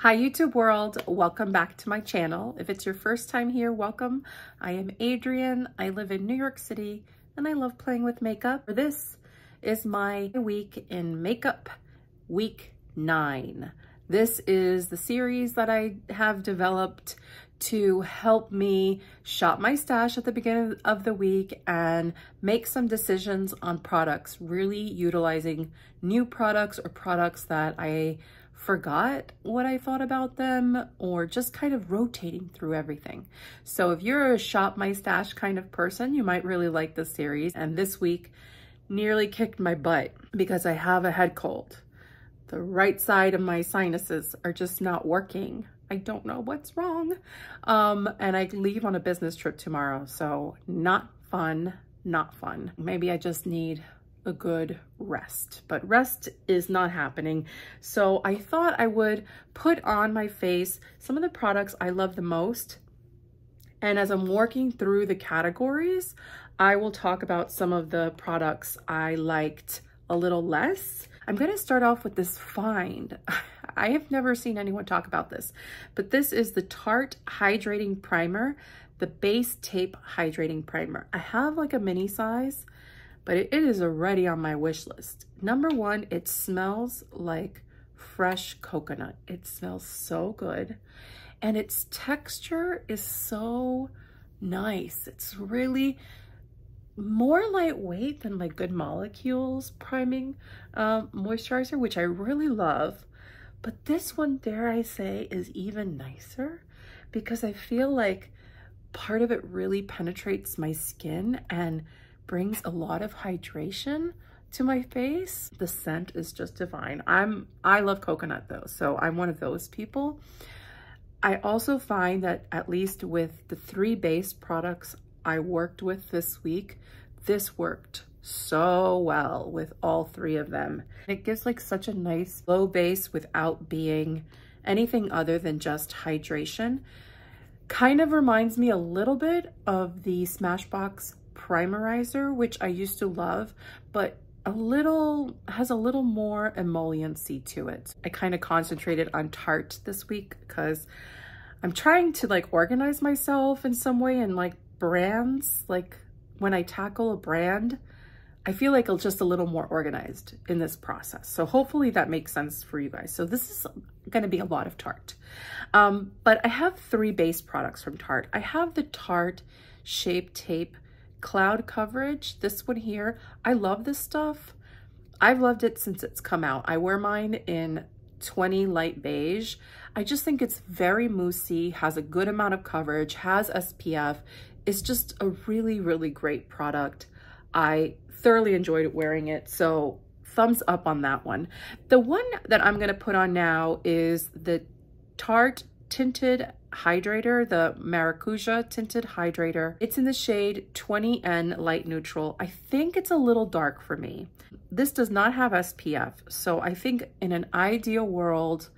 Hi YouTube world, welcome back to my channel. If it's your first time here, welcome. I am Adrienne, I live in New York City, and I love playing with makeup. This is my week in makeup, week 9. This is the series that I have developed to help me shop my stash at the beginning of the week and make some decisions on products, really utilizing new products or products that I forgot what I thought about them, or just kind of rotating through everything. So if you're a shop my stash kind of person, you might really like this series. And this week nearly kicked my butt because I have a head cold. The right side of my sinuses are just not working. I don't know what's wrong. And I leave on a business trip tomorrow. So not fun, not fun. Maybe I just need a good rest, but rest is not happening. So I thought I would put on my face some of the products I love the most. And as I'm working through the categories, I will talk about some of the products I liked a little less. I'm going to start off with this find. I have never seen anyone talk about this, but this is the Tarte Hydrating Primer, the Base Tape Hydrating Primer. I have like a mini size, but it is already on my wish list. Number one, it smells like fresh coconut. It smells so good. And its texture is so nice. It's really more lightweight than my Good Molecules priming moisturizer, which I really love. But this one, dare I say, is even nicer because I feel like part of it really penetrates my skin and brings a lot of hydration to my face. The scent is just divine. I love coconut though, so I'm one of those people. I also find that at least with the 3 base products I worked with this week, this worked so well with all 3 of them. It gives like such a nice low base without being anything other than just hydration. Kind of reminds me a little bit of the Smashbox Primerizer, which I used to love, but has a little more emolliency to it. I kind of concentrated on Tarte this week because I'm trying to like organize myself in some way, and like brands, like when I tackle a brand, I feel like I'm just a little more organized in this process. So hopefully that makes sense for you guys. So this is going to be a lot of Tarte. But I have 3 base products from Tarte. I have the Tarte Shape Tape Cloud Coverage. This one here, I love this stuff. I've loved it since it's come out. I wear mine in 20 light beige. I just think it's very moussey, has a good amount of coverage, has SPF. It's just a really, really great product. I thoroughly enjoyed wearing it, so thumbs up on that one. The one that I'm going to put on now is the Tarte Tinted Hydrator, the Maracuja Tinted Hydrator. It's in the shade 20N Light Neutral. I think it's a little dark for me. This does not have SPF, so I think in an ideal world,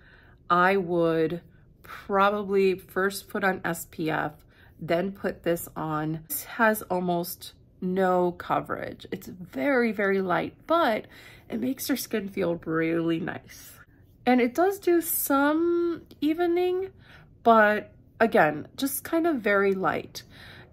I would probably first put on SPF, then put this on. This has almost no coverage. It's very, very light, but it makes your skin feel really nice. And it does do some evening, but again, just kind of very light.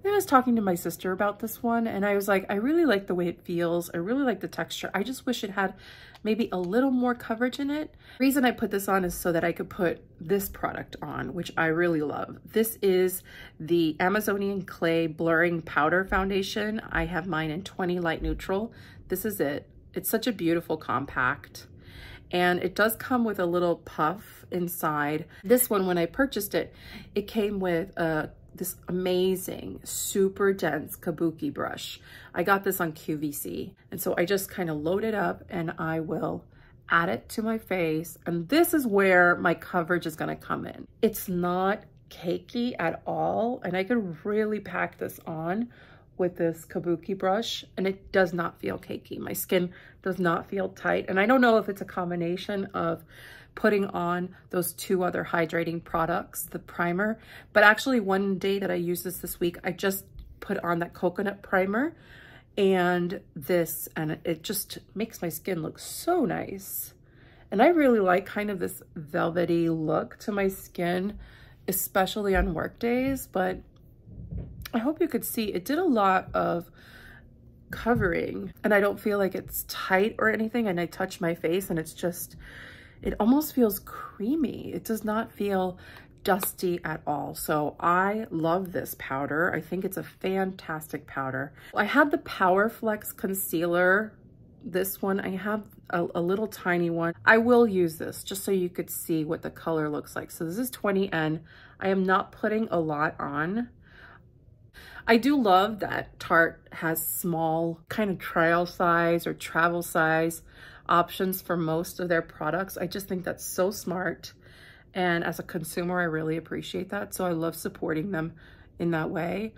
And I was talking to my sister about this one, and I was like, I really like the way it feels. I really like the texture. I just wish it had maybe a little more coverage in it. The reason I put this on is so that I could put this product on, which I really love. This is the Amazonian Clay Blurring Powder Foundation. I have mine in 20 Light Neutral. This is it. It's such a beautiful compact. And it does come with a little puff inside. This one, when I purchased it, it came with this amazing, super dense kabuki brush. I got this on QVC. And so I just kind of load it up and I will add it to my face. And this is where my coverage is gonna come in. It's not cakey at all. And I could really pack this on with this kabuki brush, and it does not feel cakey. My skin does not feel tight. And I don't know if it's a combination of putting on those 2 other hydrating products, the primer, but actually one day that I used this week, I just put on that coconut primer and this, and it just makes my skin look so nice. And I really like kind of this velvety look to my skin, especially on work days, but I hope you could see it did a lot of covering, and I don't feel like it's tight or anything, and I touch my face and it's just, it almost feels creamy. It does not feel dusty at all. So I love this powder. I think it's a fantastic powder. I had the Power Flex concealer. This one, I have a little tiny one. I will use this just so you could see what the color looks like. So this is 20N. I am not putting a lot on. I do love that Tarte has small kind of trial size or travel size options for most of their products. I just think that's so smart. And as a consumer, I really appreciate that. So I love supporting them in that way.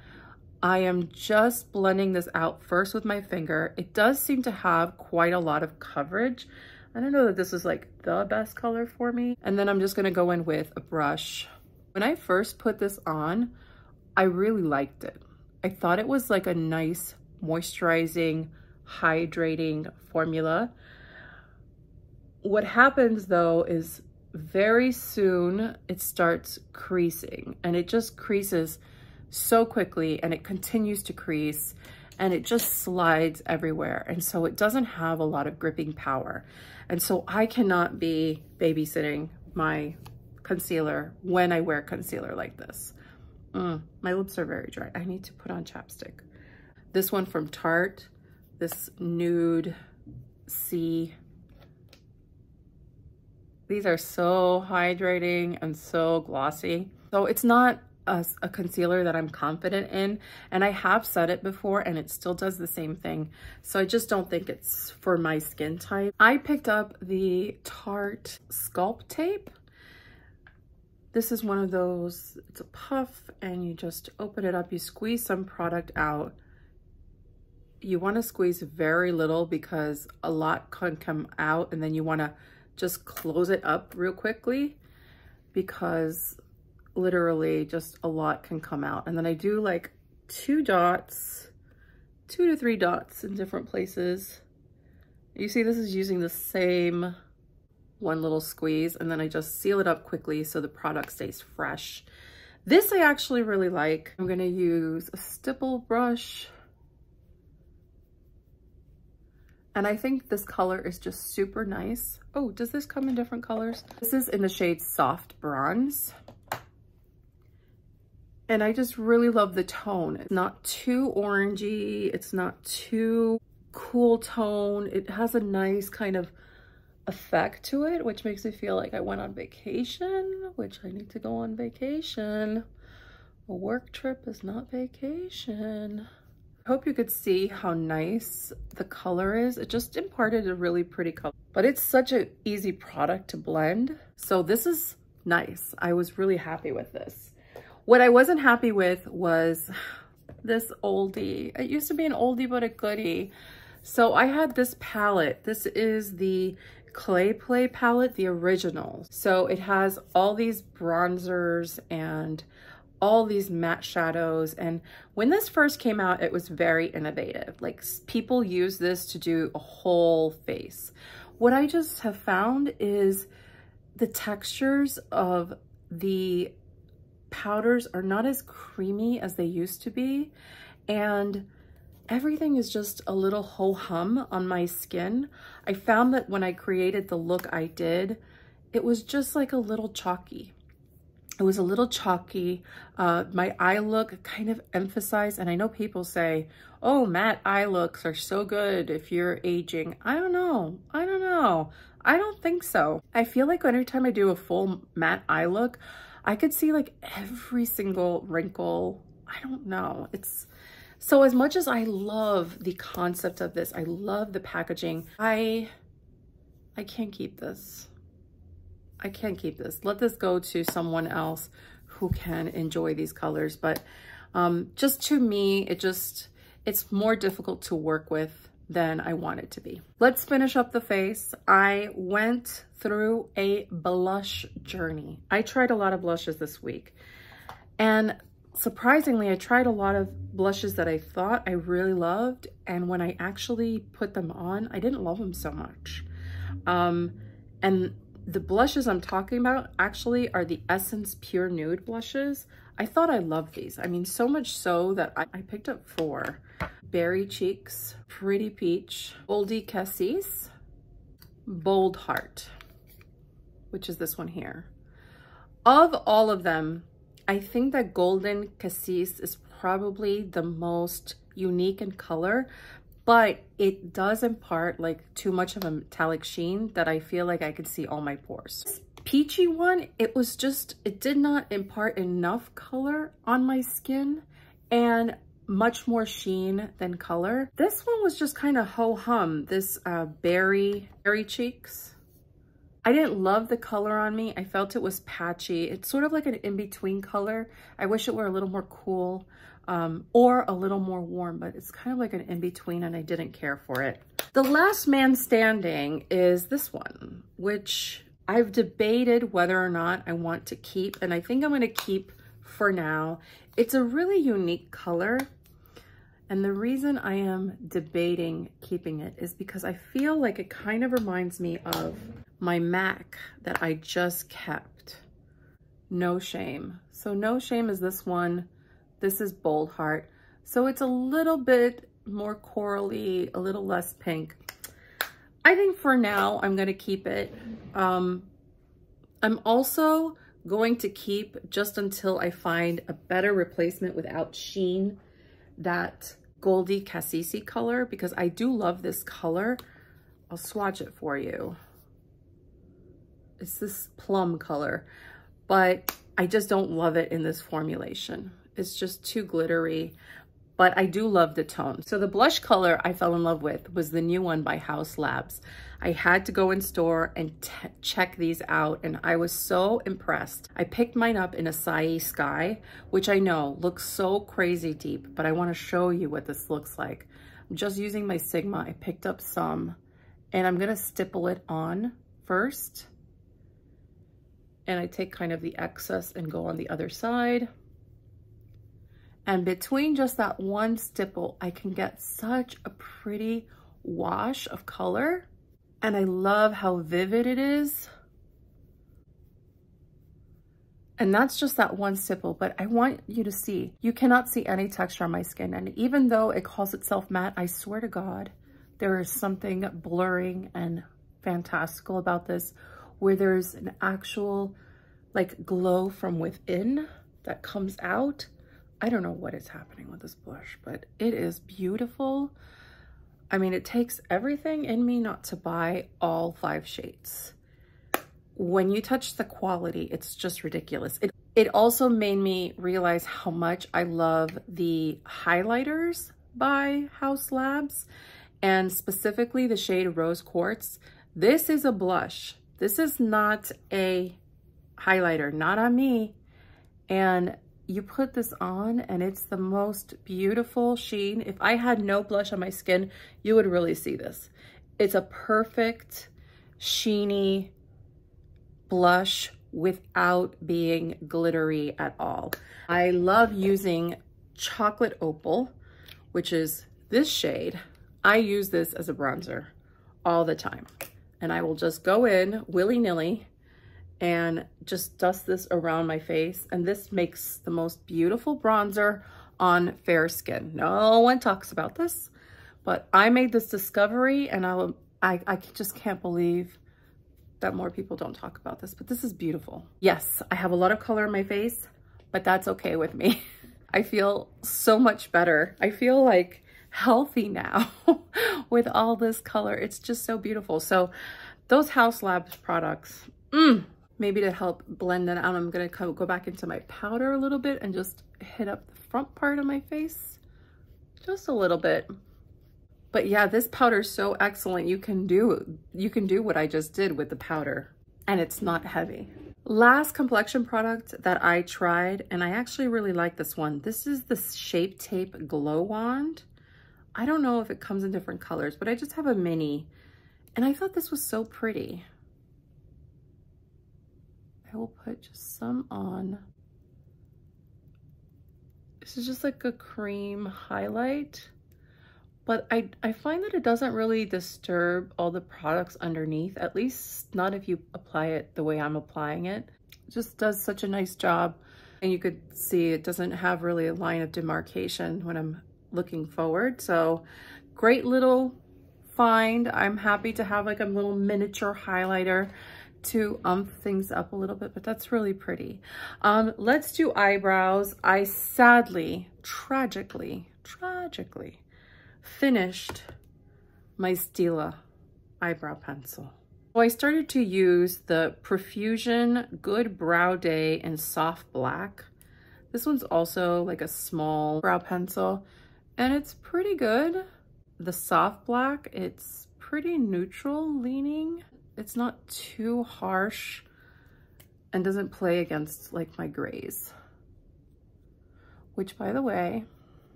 I am just blending this out first with my finger. It does seem to have quite a lot of coverage. I don't know that this is like the best color for me. And then I'm just gonna go in with a brush. When I first put this on, I really liked it. I thought it was like a nice moisturizing, hydrating formula. What happens though is very soon it starts creasing, and it just creases so quickly, and it continues to crease, and it just slides everywhere. And so it doesn't have a lot of gripping power. And so I cannot be babysitting my concealer when I wear concealer like this. My lips are very dry. I need to put on chapstick. This one from Tarte, this Nude C. These are so hydrating and so glossy. So it's not a concealer that I'm confident in, and I have said it before and it still does the same thing. So I just don't think it's for my skin type. I picked up the Tarte Sculpt tape. This is one of those, it's a puff and you just open it up, you squeeze some product out. You want to squeeze very little because a lot can come out, and then you want to just close it up real quickly because literally just a lot can come out. And then I do like 2 to 3 dots in different places. You see, this is using the same one little squeeze, and then I just seal it up quickly so the product stays fresh. This I actually really like. I'm gonna use a stipple brush, and I think this color is just super nice. Oh, does this come in different colors? This is in the shade Soft Bronze, and I just really love the tone. It's not too orangey, it's not too cool tone. It has a nice kind of effect to it, which makes me feel like I went on vacation, which I need to go on vacation. A work trip is not vacation. I hope you could see how nice the color is. It just imparted a really pretty color, but it's such an easy product to blend. So this is nice. I was really happy with this. What I wasn't happy with was this oldie. It used to be an oldie but a goodie. So I had this palette. This is the Clay Play palette, the original. So it has all these bronzers and all these matte shadows. And when this first came out, it was very innovative. Like, people use this to do a whole face. What I just have found is the textures of the powders are not as creamy as they used to be. And everything is just a little ho-hum on my skin. I found that when I created the look I did, it was just like a little chalky. It was a little chalky. My eye look kind of emphasized, and I know people say, oh, matte eye looks are so good if you're aging. I don't know. I don't think so. I feel like every time I do a full matte eye look, I could see like every single wrinkle. I don't know. So as much as I love the concept of this, I love the packaging, I can't keep this. I can't keep this. Let this go to someone else who can enjoy these colors. But just to me, it's more difficult to work with than I want it to be. Let's finish up the face. I went through a blush journey. I tried a lot of blushes this week, and surprisingly, I tried a lot of blushes that I thought I really loved, and when I actually put them on, I didn't love them so much. And the blushes I'm talking about actually are the Essence Pure Nude blushes. I thought I loved these. I mean, so much so that I picked up 4. Berry Cheeks, Pretty Peach, Oldie Cassis, Bold Heart, which is this one here. Of all of them, I think that Golden Cassis is probably the most unique in color, but it does impart like too much of a metallic sheen that I feel like I could see all my pores. This peachy one, it did not impart enough color on my skin and much more sheen than color. This one was just kind of ho-hum, this berry cheeks. I didn't love the color on me. I felt it was patchy. It's sort of like an in-between color. I wish it were a little more cool or a little more warm, but it's kind of like an in-between and I didn't care for it. The last man standing is this one, which I've debated whether or not I want to keep, and I think I'm going to keep for now. It's a really unique color, and the reason I am debating keeping it is because I feel like it kind of reminds me of my MAC that I just kept, No Shame. So No Shame is this one. This is Bold Heart. So it's a little bit more corally, a little less pink. I think for now, I'm gonna keep it. I'm also going to keep, just until I find a better replacement without sheen, that Goldie Cassis color, because I do love this color. I'll swatch it for you. It's this plum color, but I just don't love it in this formulation. It's just too glittery, but I do love the tone. So the blush color I fell in love with was the new one by Haus Labs. I had to go in store and check these out, and I was so impressed. I picked mine up in Açaí Sky, which I know looks so crazy deep, but I want to show you what this looks like. I'm just using my Sigma. I picked up some, and I'm gonna stipple it on first. And I take kind of the excess and go on the other side. And between just that one stipple, I can get such a pretty wash of color. And I love how vivid it is. And that's just that one stipple, but I want you to see, you cannot see any texture on my skin. And even though it calls itself matte, I swear to God, there is something blurring and fantastical about this, where there's an actual like glow from within that comes out. I don't know what is happening with this blush, but it is beautiful. I mean, it takes everything in me not to buy all 5 shades. When you touch the quality, it's just ridiculous. It also made me realize how much I love the highlighters by Haus Labs, and specifically the shade Rose Quartz. This is a blush. This is not a highlighter, not on me. And you put this on and it's the most beautiful sheen. If I had no blush on my skin, you would really see this. It's a perfect sheeny blush without being glittery at all. I love using Chocolate Opal, which is this shade. I use this as a bronzer all the time. And I will just go in willy-nilly and just dust this around my face. And this makes the most beautiful bronzer on fair skin. No one talks about this, but I made this discovery, and I just can't believe that more people don't talk about this, but this is beautiful. Yes, I have a lot of color in my face, but that's okay with me. I feel so much better. I feel like healthy now with all this color. It's just so beautiful. So those Haus Labs products, maybe to help blend it out, I'm gonna go back into my powder a little bit and just hit up the front part of my face just a little bit. But yeah, this powder is so excellent. You can do what I just did with the powder, and it's not heavy. Last complexion product that I tried, and I actually really like this one. This is the Shape Tape Glow Wand. I don't know if it comes in different colors, but I just have a mini, and I thought this was so pretty. I will put just some on. This is just like a cream highlight, but I find that it doesn't really disturb all the products underneath, at least not if you apply it the way I'm applying it. It just does such a nice job. And you could see it doesn't have really a line of demarcation when I'm looking forward. So great little find. I'm happy to have like a little miniature highlighter to things up a little bit, but that's really pretty. Let's do eyebrows. I sadly, tragically finished my Stila eyebrow pencil. So I started to use the Profusion Good Brow Day in Soft Black. This one's also like a small brow pencil, and it's pretty good. The Soft Black, it's pretty neutral leaning. It's not too harsh and doesn't play against like my grays. Which, by the way,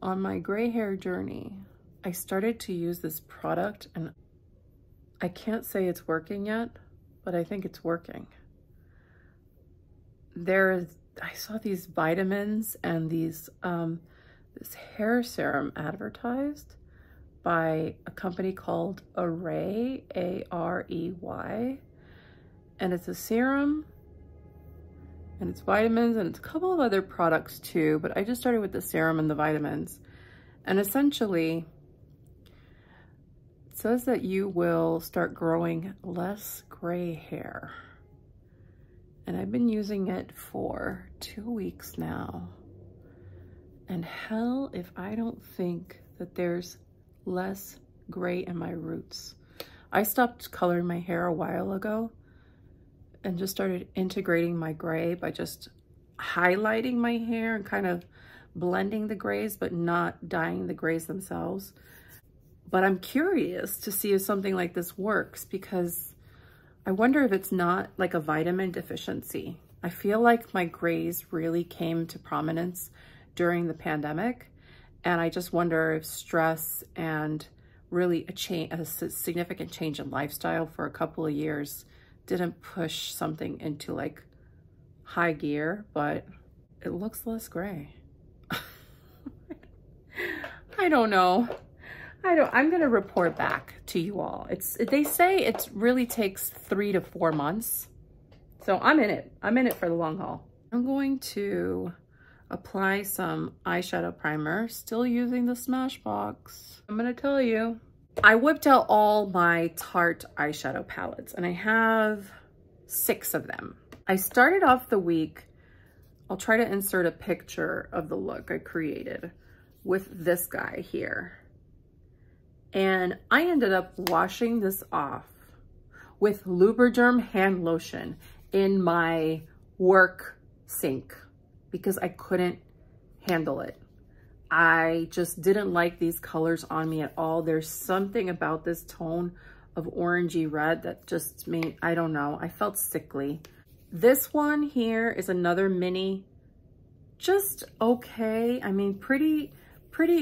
on my gray hair journey, I started to use this product, and I can't say it's working yet, but I think it's working. I saw these vitamins and these this hair serum advertised by a company called Array, A-R-E-Y, and it's a serum and it's vitamins and it's a couple of other products too, but I just started with the serum and the vitamins. And essentially it says that you will start growing less gray hair. And I've been using it for 2 weeks now. And hell if I don't think that there's less gray in my roots. I stopped coloring my hair a while ago and just started integrating my gray by just highlighting my hair and kind of blending the grays, but not dyeing the grays themselves. But I'm curious to see if something like this works, because I wonder if it's not like a vitamin deficiency. I feel like my grays really came to prominence during the pandemic, and I just wonder if stress and really a significant change in lifestyle for a couple of years didn't push something into like high gear, but it looks less gray. I don't know. I'm gonna report back to you all. They say it really takes 3 to 4 months. So I'm in it. I'm in it for the long haul. I'm going to apply some eyeshadow primer, still using the Smashbox. I'm gonna tell you, I whipped out all my Tarte eyeshadow palettes, and I have 6 of them. I started off the week, I'll try to insert a picture of the look I created with this guy here. And I ended up washing this off with Lubriderm hand lotion in my work sink because I couldn't handle it. I just didn't like these colors on me at all. There's something about this tone of orangey red that just made, I don't know, I felt sickly. This one here is another mini, just okay. I mean, pretty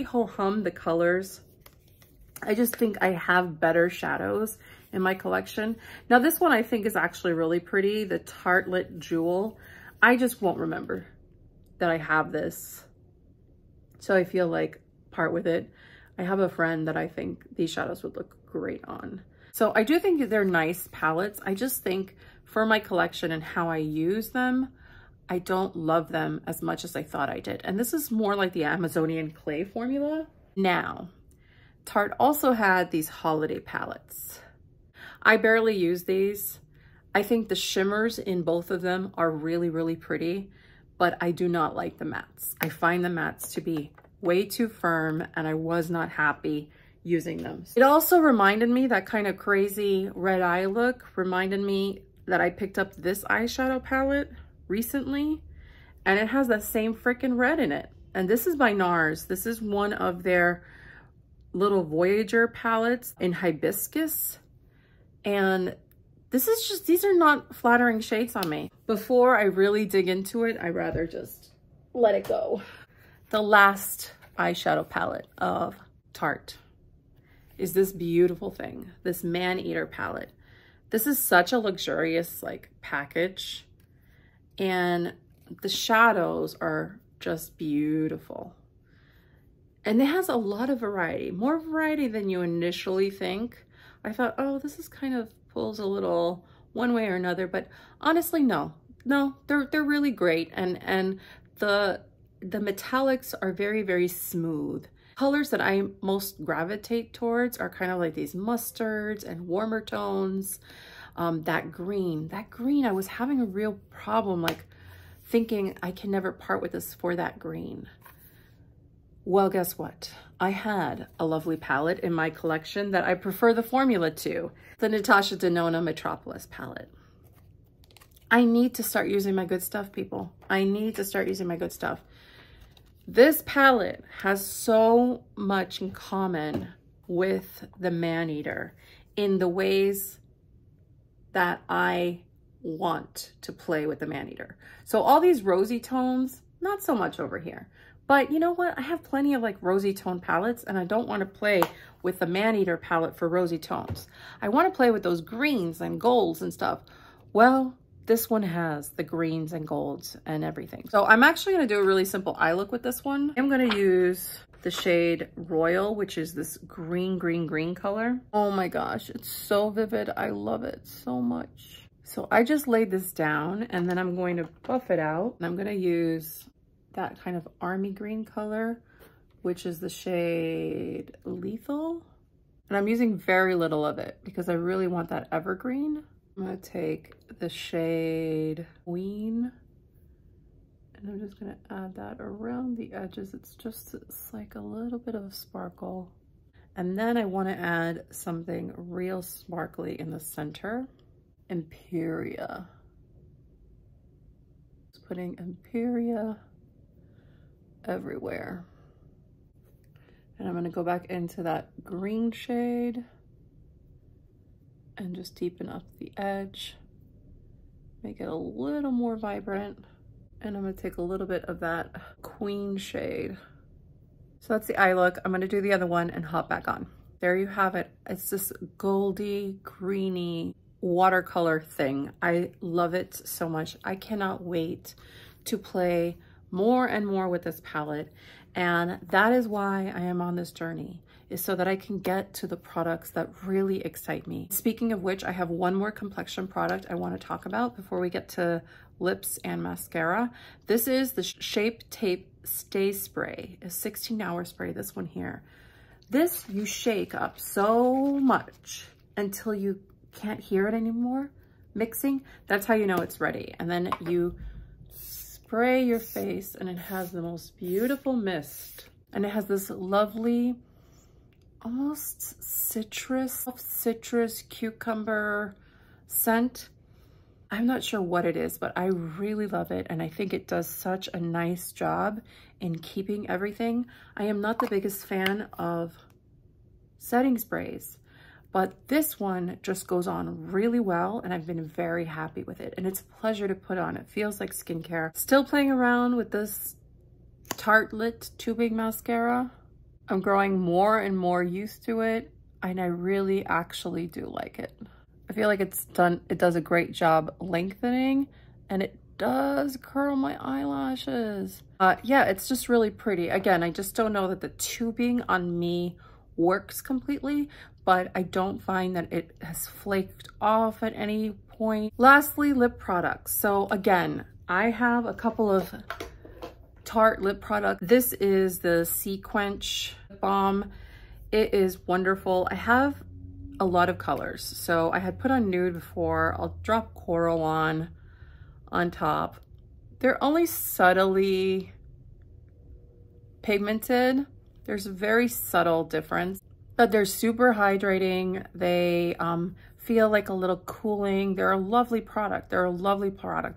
ho-hum, the colors. I just think I have better shadows in my collection. Now this one I think is actually really pretty, the Tartelette Jewel. I just won't remember that I have this. So I feel like part with it. I have a friend that I think these shadows would look great on. So I do think they're nice palettes. I just think for my collection and how I use them, I don't love them as much as I thought I did. And this is more like the Amazonian clay formula. Now, Tarte also had these holiday palettes. I barely use these. I think the shimmers in both of them are really, really pretty, but I do not like the mattes. I find the mattes to be way too firm, and I was not happy using them. It also reminded me, that kind of crazy red eye look reminded me that I picked up this eyeshadow palette recently, and it has that same freaking red in it. And this is by NARS. This is one of their little Voyageur palettes in Hibiscus. And this is just, these are not flattering shades on me. Before I really dig into it, I'd rather just let it go. The last eyeshadow palette of Tarte is this beautiful thing, this Maneater palette. This is such a luxurious like package, and the shadows are just beautiful. And it has a lot of variety, more variety than you initially think. I thought, oh, this is kind of pulls a little one way or another, but honestly, no, they're really great. And the metallics are very, very smooth. Colors that I most gravitate towards are kind of like these mustards and warmer tones. That green, I was having a real problem, like thinking I can never part with this for that green. Well, guess what? I had a lovely palette in my collection that I prefer the formula to, the Natasha Denona Metropolis palette. I need to start using my good stuff, people. I need to start using my good stuff. This palette has so much in common with the Maneater in the ways that I want to play with the Maneater. So all these rosy tones, not so much over here. But you know what? I have plenty of like rosy tone palettes, and I don't want to play with the Maneater palette for rosy tones. I want to play with those greens and golds and stuff. Well, this one has the greens and golds and everything. So I'm actually going to do a really simple eye look with this one. I'm going to use the shade Royal, which is this green color. Oh my gosh, it's so vivid. I love it so much. So I just laid this down, and then I'm going to buff it out. And I'm going to use that kind of army green color, which is the shade Lethal. And I'm using very little of it because I really want that evergreen. I'm gonna take the shade Queen, and I'm just gonna add that around the edges. It's like a little bit of a sparkle. And then I wanna add something real sparkly in the center, Imperia. Just putting Imperia everywhere. And I'm going to go back into that green shade and just deepen up the edge, make it a little more vibrant. And I'm going to take a little bit of that Queen shade. So that's the eye look. I'm going to do the other one and hop back on. There you have it. It's this goldy, greeny watercolor thing. I love it so much. I cannot wait to play more and more with this palette, and that is why I am on this journey, is so that I can get to the products that really excite me. Speaking of which, I have one more complexion product I want to talk about before we get to lips and mascara. This is the Shape Tape Stay Spray, a 16-hour spray, this one here. This you shake up so much until you can't hear it anymore. Mixing, that's how you know it's ready. And then you spray your face, and it has the most beautiful mist, and it has this lovely almost citrus cucumber scent. I'm not sure what it is, but I really love it, and I think it does such a nice job in keeping everything. I am not the biggest fan of setting sprays, but this one just goes on really well, and I've been very happy with it, and it's a pleasure to put on. It feels like skincare. Still playing around with this Tartelette tubing mascara. I'm growing more and more used to it, and I really actually do like it. I feel like it does a great job lengthening, and it does curl my eyelashes. Yeah, it's just really pretty. Again, I just don't know that the tubing on me works completely, but I don't find that it has flaked off at any point. Lastly, lip products. So again, I have a couple of Tarte lip products. This is the Sea Quench Balm. It is wonderful. I have a lot of colors. So I had put on Nude before. I'll drop Coral on top. They're only subtly pigmented. There's a very subtle difference, but they're super hydrating. They feel like a little cooling. They're a lovely product. They're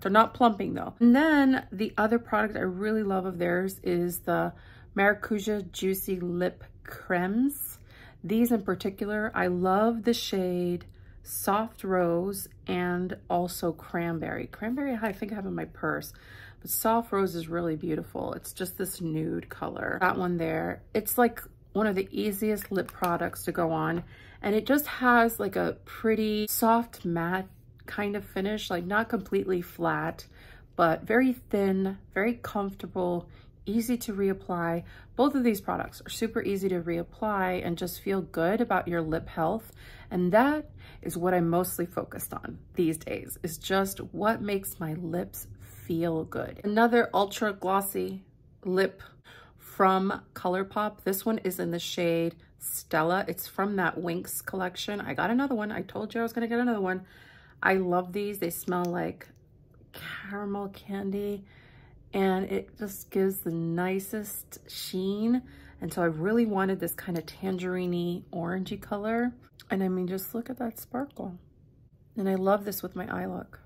not plumping though. And then the other product I really love of theirs is the Maracuja Juicy Lip Cremes. These in particular, I love the shade Soft Rose and also Cranberry. Cranberry, I think I have in my purse, but Soft Rose is really beautiful. It's just this nude color. That one there, it's like one of the easiest lip products to go on. And it just has like a pretty soft matte kind of finish, like not completely flat, but very thin, very comfortable easy to reapply. Both of these products are super easy to reapply and just feel good about your lip health. And that is what I'm mostly focused on these days, is just what makes my lips feel good. Another ultra glossy lip from ColourPop. This one is in the shade Stila. It's from that Winx collection. I got another one. I told you I was gonna get another one. I love these. They smell like caramel candy and it just gives the nicest sheen. And so I really wanted this kind of tangerine-y, orangey color. And I mean, just look at that sparkle. And I love this with my eye look.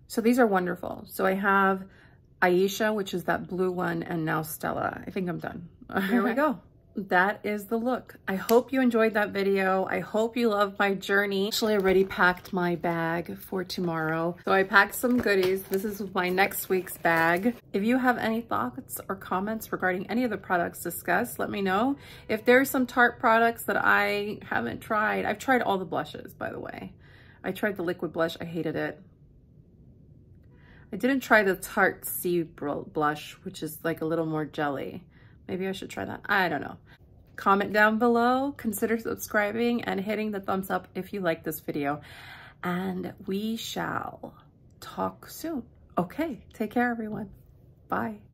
So these are wonderful. So I have Ayesha, which is that blue one, and now Stila. I think I'm done. Here we go. That is the look. I hope you enjoyed that video. I hope you loved my journey. Actually, I already packed my bag for tomorrow. So I packed some goodies. This is my next week's bag. If you have any thoughts or comments regarding any of the products discussed, let me know. If there's some Tarte products that I haven't tried, I've tried all the blushes, by the way. I tried the liquid blush. I hated it. I didn't try the Tarte Sea blush, which is like a little more jelly. Maybe I should try that. I don't know. Comment down below, consider subscribing and hitting the thumbs up if you like this video. And we shall talk soon. Okay, take care everyone. Bye.